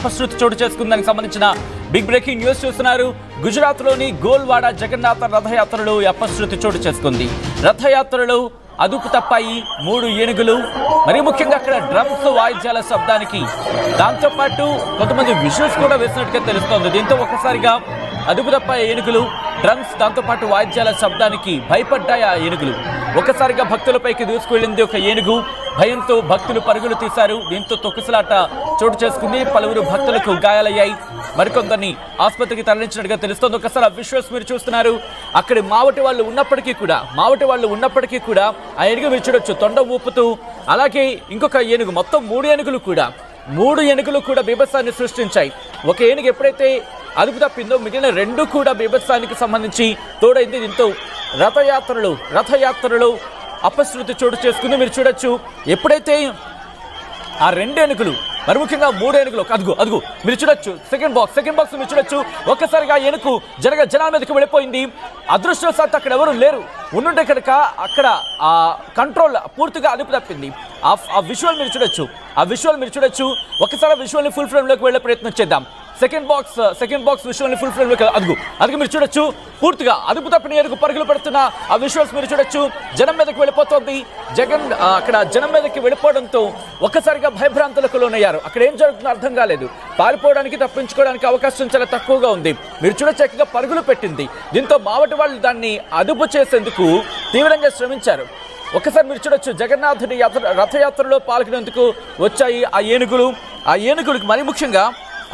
ప్రస్తుతం చోటు చేసుకుందానికి సంబంధించిన బిగ్ బ్రేకింగ్ న్యూస్ చూస్తున్నారు. గుజరాత్ లోని గోల్వాడ జగన్నాథ రథయాత్రలో అపశృతి చోటు చేసుకుంది. రథయాత్రలో అదుపు తప్పాయి 3 ఏనుగులు. మరి ముఖ్యంగా అక్కడ డ్రమ్స్ వాయిద్యాల శబ్దానికి దాంతోపాటు కొంతమంది విజువల్స్ కూడా వేసినట్టుగా తెలుస్తోంది. దీంతో ఒక్కసారిగా అదుపు తప్పాయి ఏనుగులు, డ్రమ్స్ దాంతోపాటు వాయిద్యాల శబ్దానికి భయపడ్డాయి ఆ ఏనుగులు. ఒక్కసారిగా భక్తులపైకి దూసుకువెళ్ళింది ఒక ఏనుగు. భయంతో భక్తులు పరుగులు తీశారు. దీంతో తొక్కిసలాట చోటు చేసుకుంది. పలువురు భక్తులకు గాయాలయ్యాయి. మరికొందరిని ఆసుపత్రికి తరలించినట్టుగా తెలుస్తోంది. ఒకసారి ఆ విజువల్స్ మీరు చూస్తున్నారు. అక్కడి మావటి వాళ్ళు ఉన్నప్పటికీ కూడా ఆ ఏనుగు మీరు చూడొచ్చు తొండ ఊపుతూ. అలాగే ఇంకొక ఏనుగు, మొత్తం 3 ఏనుగులు కూడా బీభత్సాన్ని సృష్టించాయి. ఒక ఏనుగు ఎప్పుడైతే అదుపు తప్పిందో మిగిలిన 2 కూడా బీభత్సానికి సంబంధించి తోడైంది. దీంతో రథయాత్రలో అపశృతి చోటు చేసుకుంది. మీరు చూడొచ్చు ఎప్పుడైతే ఆ 2 ఏనుగులు, మరి ముఖ్యంగా 3 ఏనుగులు, అదుగు మీరు చూడొచ్చు సెకండ్ బాక్స్ మీరు చూడొచ్చు. ఒక్కసారిగా ఏనుగు జనాల మీదకి వెళ్ళిపోయింది. అదృష్టవశాత్తు అక్కడ ఎవరు లేరు. ఉండుంటే కనుక అక్కడ ఆ కంట్రోల్ పూర్తిగా అదుపు తప్పింది. ఆ విజువల్ మీరు చూడొచ్చు. ఒక్కసారి విజువల్ని ఫుల్ ఫ్రేమ్లోకి వెళ్ళే ప్రయత్నం చేద్దాం. సెకండ్ బాక్స్ విజువల్ని ఫుల్ ఫ్రేమ్లోకి అదుగు మీరు చూడొచ్చు. పూర్తిగా అదుపు తప్పిన ఏనుగు పరుగులు పెడుతున్న ఆ విజువల్స్ మీరు చూడొచ్చు. జనం మీదకి వెళ్ళిపోతుంది. అక్కడ జనం మీదకి వెళ్ళిపోవడంతో ఒక్కసారిగా భయభ్రాంతులకు లోనయ్యారు. అక్కడ ఏం జరుగుతుందో అర్థం కాలేదు. పారిపోవడానికి, తప్పించుకోవడానికి అవకాశం చాలా తక్కువగా ఉంది. మీరు చూడొచ్చు చక్కగా పరుగులు పెట్టింది. దీంతో మావటి వాళ్ళు దాన్ని అదుపు చేసేందుకు తీవ్రంగా శ్రమించారు. ఒక్కసారి మీరు చూడొచ్చు జగన్నాథుడి రథయాత్రలో పాల్గొనేందుకు వచ్చాయి ఆ ఏనుగులకు. మరి ముఖ్యంగా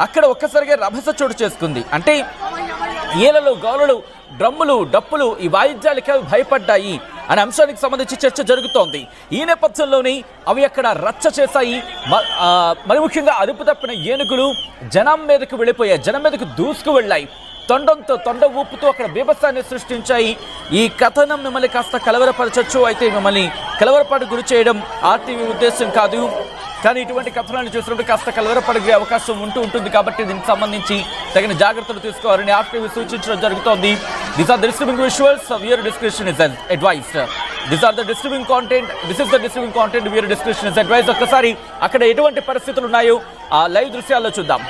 అక్కడ ఒక్కసారిగా రభస చోటు చేసుకుంది. అంటే ఈలలు, గోలలు, డ్రమ్ములు, డప్పులు, ఈ వాయిద్యాలకి అవి భయపడ్డాయి అనే అంశానికి సంబంధించి చర్చ జరుగుతోంది. ఈ నేపథ్యంలోనే అవి అక్కడ రచ్చ చేశాయి. మరి ముఖ్యంగా అదుపు తప్పిన ఏనుగులు జనం మీదకు దూసుకు వెళ్ళాయి. తొండ ఊపుతూ అక్కడ బీభత్సాన్ని సృష్టించాయి. ఈ కథనం మిమ్మల్ని కాస్త కలవరపరచచ్చు. అయితే మిమ్మల్ని కలవరపాటు గురి చేయడం ఆర్టీవీ ఉద్దేశం కాదు. కానీ ఇటువంటి కథనాన్ని చూసినప్పుడు కాస్త కలవరపడే అవకాశం ఉంటుంది. కాబట్టి దీనికి సంబంధించి తగిన జాగ్రత్తలు తీసుకోవాలని ఆర్టీవీ సూచించడం జరుగుతోంది. These are the disturbing visuals. Viewer discretion is advised. This is the disturbing content. Viewer discretion is advised. ఒక్కసారి అక్కడ ఎటువంటి పరిస్థితులు ఉన్నాయో ఆ లైవ్ దృశ్యాల్లో చూద్దాం.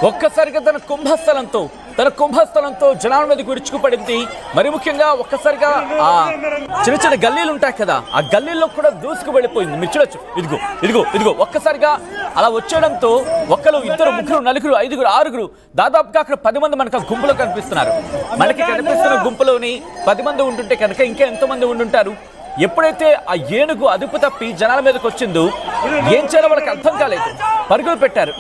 ఒక్కసారిగా తన కుంభస్థలంతో జనాల మీదకి విరుచుకుపడింది. మరి ముఖ్యంగా ఒక్కసారిగా ఆ చిన్న గల్లీలు ఉంటాయి కదా, ఆ గల్లీల్లో కూడా దూసుకు వెళ్ళిపోయింది. మీరు చూడొచ్చు. ఇదిగో ఒక్కసారిగా అలా వచ్చేయడంతో 1, 2, 3, 4, 5, 6 దాదాపుగా అక్కడ 10 మంది మనకు గుంపులో కనిపిస్తున్నారు. మనకి కనిపిస్తున్న గుంపులోని 10 మంది ఉంటుంటే కనుక ఇంకా ఎంతమంది ఉండుంటారు. ఎప్పుడైతే ఆ ఏనుగు అదుపు తప్పి జనాల మీదకి వచ్చిందో ఏం చేయాలో వాళ్ళకి అర్థం కాలేదు. పరుగులు పెట్టారు.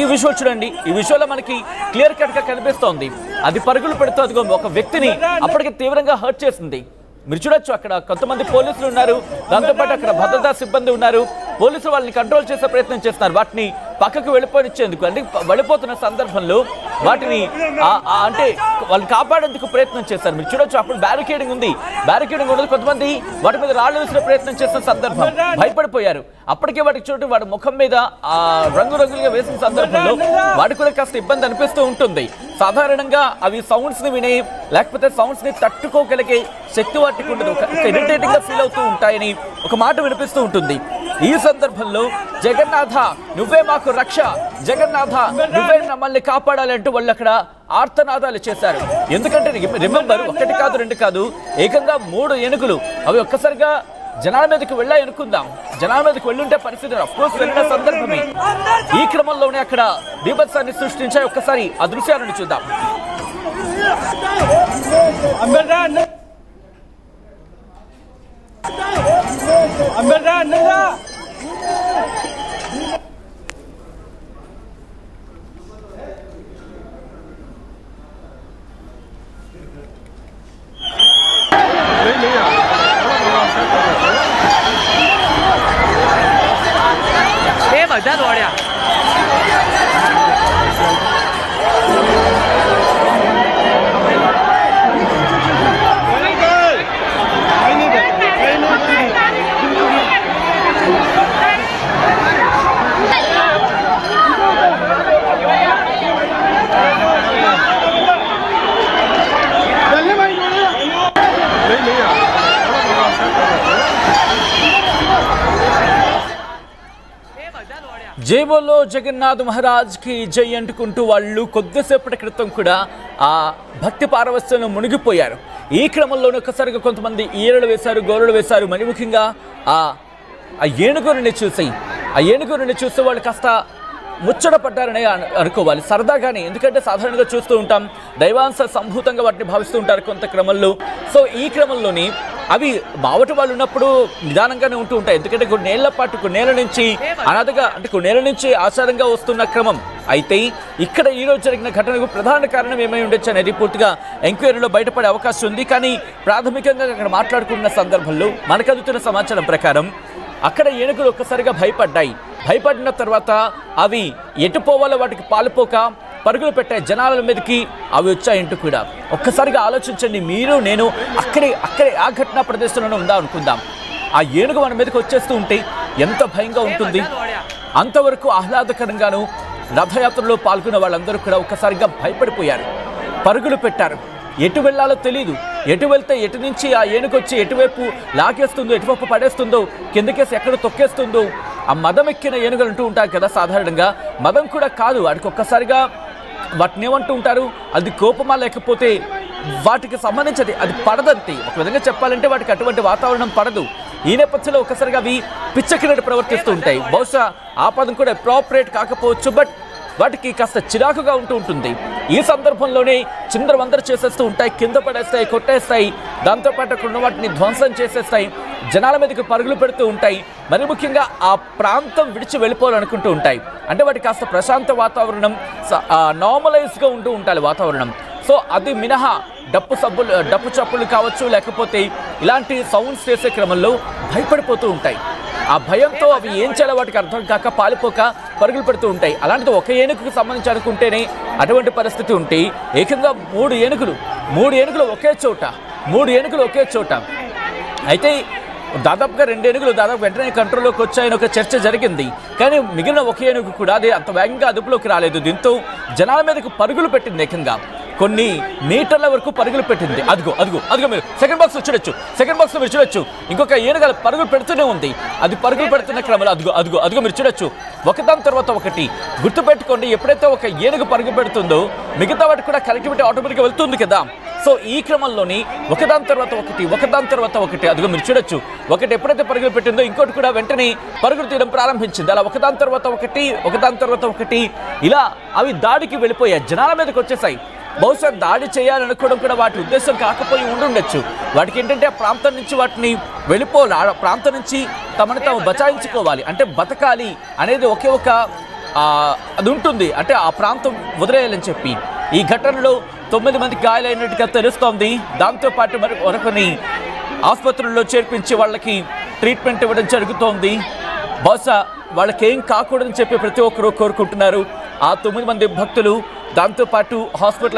ఈ విజువల్ చూడండి. ఈ విజువల్లో మనకి క్లియర్ కట్ గా కనిపిస్తోంది. అది పరుగులు పెడుతూ అదిగో ఒక వ్యక్తిని అప్పటికి తీవ్రంగా హర్ట్ చేసింది. మీరు చూడొచ్చు అక్కడ కొంతమంది పోలీసులు ఉన్నారు. దాంతోపాటు అక్కడ భద్రతా సిబ్బంది ఉన్నారు. పోలీసులు వాళ్ళని కంట్రోల్ చేసే ప్రయత్నం చేస్తున్నారు. వాటిని పక్కకు వెళ్ళిపోనిచ్చేందుకు, అంటే వెళ్ళిపోతున్న సందర్భంలో వాటిని అంటే వాళ్ళు కాపాడేందుకు ప్రయత్నం చేశారు. మీరు చూడొచ్చు అప్పుడు బ్యారికేడింగ్ ఉంది. కొంతమంది వాటి మీద రాళ్ళు వేసిన ప్రయత్నం చేసిన సందర్భం. భయపడిపోయారు. అప్పటికే వాటికి చూడటం వాడి ముఖం మీద ఆ రంగురంగులుగా వేసిన సందర్భంలో వాటికి కూడా కాస్త ఇబ్బంది అనిపిస్తూ ఉంటుంది. సాధారణంగా అవి సౌండ్స్ ని వినే, లేకపోతే సౌండ్స్ ని తట్టుకోగలిగే శక్తి వాటికి ఉండదు. ఇరిటేటింగ్ గా ఫీల్ అవుతూ ఉంటాయని ఒక మాట వినిపిస్తూ ఉంటుంది. ఈ సందర్భంలో జగన్నాథ నువ్వే మాకు రక్ష, జగన్నాథ నువ్వే మమ్మల్ని కాపాడాలి అంటూ వాళ్ళు అక్కడ ఆర్తనాదాలు చేశారు. ఎందుకంటే రిమెంబర్ 1 కాదు 2 కాదు, ఏకంగా 3 ఏనుగులు అవి ఒక్కసారిగా జనాల మీదకి వెళ్ళాయి అనుకుందాం. జనాల మీదకి వెళ్ళుంటే పరిస్థితి అఫ్కోర్స్ వెళ్ళిన సందర్భమే. ఈ క్రమంలోనే అక్కడ బీభత్సాన్ని సృష్టించాయి. ఒక్కసారి ఆ దృశ్యాలను చూద్దాం. 把再多点。జేబోలో జగన్నాథ్ మహారాజ్కి జై అంటుకుంటూ వాళ్ళు కొద్దిసేపటి క్రితం కూడా ఆ భక్తి పారవస్యంలో మునిగిపోయారు. ఈ క్రమంలోనే ఒక్కసారిగా కొంతమంది ఈరలు వేశారు, గోరలు వేశారు. మరి ముఖ్యంగా ఆ ఏనుగురిని చూసి వాళ్ళు కాస్త ముచ్చట పడ్డారనే అనుకోవాలి, సరదాగానే. ఎందుకంటే సాధారణంగా చూస్తూ ఉంటాం, దైవాంశ సంభూతంగా వాటిని భావిస్తూ ఉంటారు కొంత క్రమంలో. సో ఈ క్రమంలోని అవి బావటి వాళ్ళు ఉన్నప్పుడు నిదానంగానే ఉంటూ ఉంటాయి. ఎందుకంటే కొన్నేళ్ల పాటు కొన్నేళ్ల నుంచి అనాథగా అంటే కొన్నేళ్ల నుంచి ఆచారంగా వస్తున్న క్రమం. అయితే ఇక్కడ ఈరోజు జరిగిన ఘటనకు ప్రధాన కారణం ఏమై ఉండొచ్చు అనేది పూర్తిగా ఎంక్వైరీలో బయటపడే అవకాశం ఉంది. కానీ ప్రాథమికంగా అక్కడ మాట్లాడుకున్న సందర్భంలో మనకు అందుతున్న సమాచారం ప్రకారం అక్కడ ఏనుగులు ఒక్కసారిగా భయపడిన తర్వాత అవి ఎటు పోవాలో వాటికి పాలుపోక పరుగులు పెట్టే జనాల మీదకి అవి వచ్చాయంటూ కూడా ఒక్కసారిగా ఆలోచించండి. మీరు నేను అక్కడే ఆ ఘటనా ప్రదేశంలోనే ఉందా అనుకుందాం. ఆ ఏనుగు మన మీదకి వచ్చేస్తూ ఉంటే ఎంత భయంగా ఉంటుంది. అంతవరకు ఆహ్లాదకరంగాను రథయాత్రలో పాల్గొన్న వాళ్ళందరూ కూడా ఒక్కసారిగా భయపడిపోయారు, పరుగులు పెట్టారు. ఎటు వెళ్ళాలో తెలియదు. ఎటు వెళ్తే ఎటు నుంచి ఆ ఏనుగొచ్చి ఎటువైపు లాగేస్తుందో, ఎటువైపు పడేస్తుందో, కిందకేసి ఎక్కడ తొక్కేస్తుందో. ఆ మదం ఎక్కిన ఏనుగులు అంటూ ఉంటారు కదా, సాధారణంగా మదం కూడా కాదు, వాటికి ఒక్కసారిగా వాటిని ఏమంటూ ఉంటారు, అది కోపమా లేకపోతే వాటికి సంబంధించి అది పడదంతే. ఒక విధంగా చెప్పాలంటే వాటికి అటువంటి వాతావరణం పడదు. ఈ నేపథ్యంలో ఒక్కసారిగా అవి పిచ్చకినట్టు ప్రవర్తిస్తూ ఉంటాయి. బహుశా ఆ పదం కూడా అప్రోప్రియేట్ కాకపోవచ్చు, బట్ వాటికి కాస్త చిరాకుగా ఉంటుంది. ఈ సందర్భంలోనే చిందరవందర చేసేస్తూ ఉంటాయి, కింద పడేస్తాయి, కొట్టేస్తాయి. దాంతోపాటు అక్కడ ఉన్న వాటిని ధ్వంసం చేసేస్తాయి, జనాల మీదకి పరుగులు పెడుతూ ఉంటాయి. మరి ముఖ్యంగా ఆ ప్రాంతం విడిచి వెళ్ళిపోవాలనుకుంటూ ఉంటాయి. అంటే వాటికి కాస్త ప్రశాంత వాతావరణం, నార్మలైజ్గా ఉంటూ ఉండాలి వాతావరణం. సో అది మినహా డప్పు చప్పులు కావచ్చు, లేకపోతే ఇలాంటి సౌండ్స్ చేసే క్రమంలో భయపడిపోతూ ఉంటాయి. ఆ భయంతో అవి ఏం చేయాలో వాటికి అర్థం కాక పాలిపోక పరుగులు పెడుతూ ఉంటాయి. అలాంటిది ఒక ఏనుగుకి సంబంధించి అనుకుంటేనే అటువంటి పరిస్థితి ఉంటే ఏకంగా మూడు ఏనుగులు ఒకే చోట అయితే దాదాపుగా 2 ఏనుగులు దాదాపు వెంటనే కంట్రోల్లోకి వచ్చాయని ఒక చర్చ జరిగింది. కానీ మిగిలిన ఒక ఏనుగు కూడా అది అంత వేగంగా అదుపులోకి రాలేదు. దీంతో జనాల మీదకు పరుగులు పెట్టింది, ఏకంగా కొన్ని మీటర్ల వరకు పరుగులు పెట్టింది. అదిగో మీరు సెకండ్ బాక్స్ మీరు చూడొచ్చు. ఇంకొక ఏనుగల పరుగులు పెడుతూనే ఉంది. అది పరుగులు పెడుతున్న క్రమంలో అదిగో మీరు చూడొచ్చు. ఒకదాని తర్వాత ఒకటి గుర్తుపెట్టుకోండి, ఎప్పుడైతే ఒక ఏనుగు పరుగు పెడుతుందో మిగతా వాటికి కూడా కనెక్టివిటీ ఆటోమేటిక్గా వెళ్తుంది కదా. సో ఈ క్రమంలోని ఒకదాని తర్వాత ఒకటి అదిగో మీరు చూడొచ్చు. ఒకటి ఎప్పుడైతే పరుగులు పెట్టిందో ఇంకోటి కూడా వెంటనే పరుగులు తీయడం ప్రారంభించింది. అలా ఒకదాని తర్వాత ఒకటి ఇలా అవి దాడికి వెళ్ళిపోయాయి, జనాల మీదకి వచ్చేసాయి. బహుశా దాడి చేయాలనుకోవడం కూడా వాటి ఉద్దేశం కాకపోయి ఉండుండొచ్చు. వాటికి ఏంటంటే ఆ ప్రాంతం నుంచి వాటిని వెళ్ళిపోవాలి, ఆ ప్రాంతం నుంచి తమను తాము బచాయించుకోవాలి, అంటే బతకాలి అనేది ఒకే ఒక అది ఉంటుంది. అంటే ఆ ప్రాంతం వదిలేయాలని చెప్పి ఈ ఘటనలో 9 మంది గాయాలైనట్టుగా తెలుస్తోంది. దాంతోపాటు మరికొన్ని ఆసుపత్రుల్లో చేర్పించి వాళ్ళకి ట్రీట్మెంట్ ఇవ్వడం జరుగుతోంది. బహుశా వాళ్ళకి ఏం కాకూడదని చెప్పి ప్రతి ఒక్కరూ కోరుకుంటున్నారు. ఆ 9 మంది భక్తులు దాంతోపాటు హాస్పిటల్